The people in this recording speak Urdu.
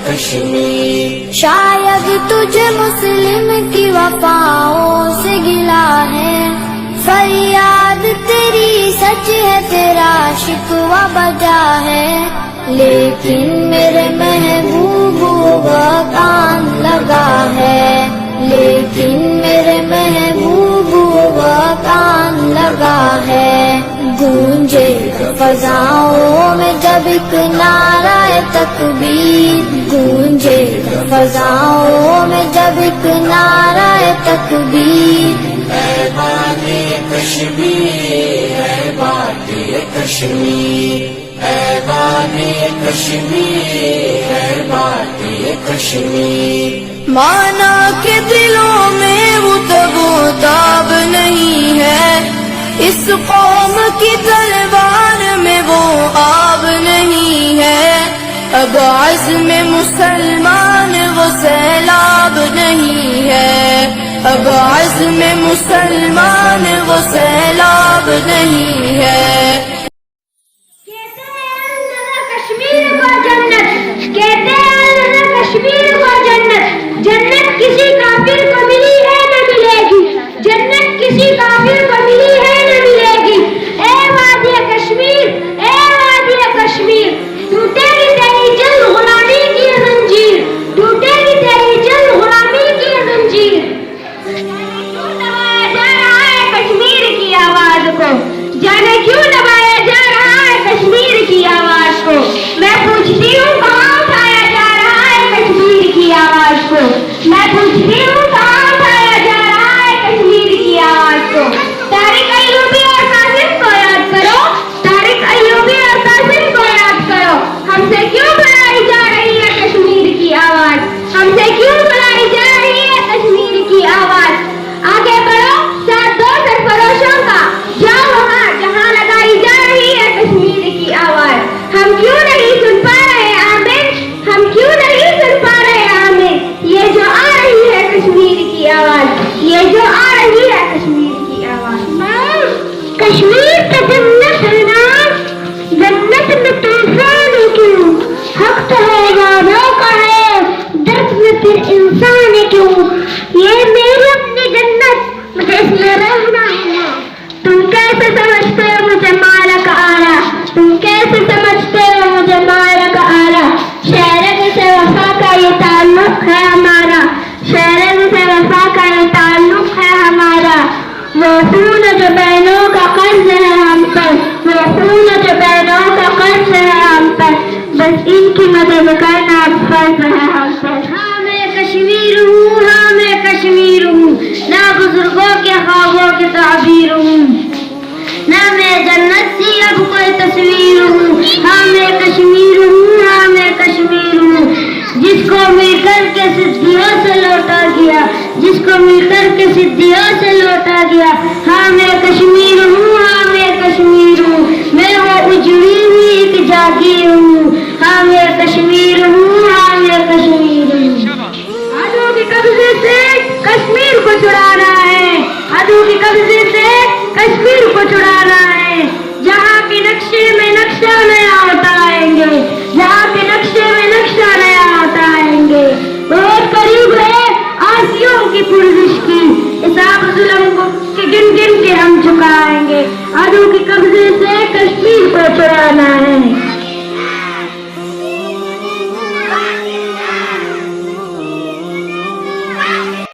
کشمیر. شاید تجھے مسلم کی وفاؤں سے گلا ہے، فریاد تیری سچ ہے، تیرا شکوہ بجا ہے، لیکن میرے محبوب وہ کان لگا ہے، لیکن میرے محبوب وہ کان لگا ہے. گونجے فضاؤں میں جب ایک نعرہ تکبیر، گونجے فضاؤں میں جب ایک نعرہ تکبیر. اے بانی کشمیر، اے بانی کشمیر، اے بانی کشمیر، اے بانی کشمیر. مانا کہ دلوں میں وہ تب و تاب نہیں ہے، اس قوم کی تلوار میں وہ آب نہیں ہے، اب عزم مسلمان وہ سیلاب نہیں ہے، اب عزم مسلمان وہ سیلاب نہیں ہے. کہتے ہیں کشمیر کو جنت، کہتے ہیں کشمیر کو جنت، جنت کسی کافر کو ملی ہے نہ ملے گی، جنت کسی کافر کو ملی ہے نہ ملے گی. اے وادی کشمیر، اے وادی کشمیر، ٹوٹے گی تیری جلد غلامی کی زنجیر، ٹوٹے گی تیری جلد غلامی کی زنجیر. کیوں دبایا جا رہا ہے کشمیر کی آواز کو، جانے کیوں دبایا جا رہا ہے کشمیر کی آواز کو. میں پوچھتی ہوں کہاں اٹھایا جا رہا ہے کشمیر کی آواز کو، میں پوچھتی ہوں کہاں اٹھایا جا رہا ہے کشمیر کی آواز کو. طارق ایوبی اور قاسم کو یاد کرو، طارق ایوبی اور قاسم کو یاد کرو. ہم سے کیوں بلائی جا رہی ہے کشمیر کی آواز، ہم سے کیوں بلائی جا رہی ہے کشمیر کی آواز. آگے بڑھو ساتھ دو سرفروشوں کا، جاؤ وہاں جہاں لگائی جا رہی ہے کشمیر کی آواز. ہم کیوں نہیں سن پا رہے آمین، ہم کیوں نہیں سن پا رہے آمین. یہ جو آ رہی ہے کشمیر کی آواز، یہ جو آ رہی ہے کشمیر کی آواز. کشمیر تو جنت ہے نا، جنت میں طوفان کیوں، حق تو ہے وعدوں کا ہے، درد میں پھر انسان کیوں. یہ میری اپنی جنت، مجھے اس میں رہنا ہے. تم کیسے سمجھتے ہو مجھے مالک اعلیٰ، تم کیسے سمجھتے ہو مجھے مالک اعلیٰ. شہر سے وفا کا یہ تعلق ہے ہمارا، شہر سے وفا کا یہ تعلق ہے ہمارا. وہ خون جو بہنوں کا قرض ہے ہم پر، وہ خون جو بہنوں کا قرض ہے ہم پر، بس ان کی مدد کرنا فرض ہے ہم پر. ہاں میں کشمیر ہوں، ہاں میں کشمیر ہوں، نہ بزرگوں کے خوابوں کی تعبیر ہوں، نہ میں جنت سی اب کوئی تصویر ہوں. ہاں میں کشمیر ہوں، ہاں میں کشمیر ہوں، جس کو مل کر کے صدیوں سے لوٹا گیا، جس کو مل کر کے صدیوں سے لوٹا گیا. ہاں میں کشمیر ہوں، ہاں میں کشمیر ہوں، میں وہ اجڑی ہوئی ایک جاگیر ہوں.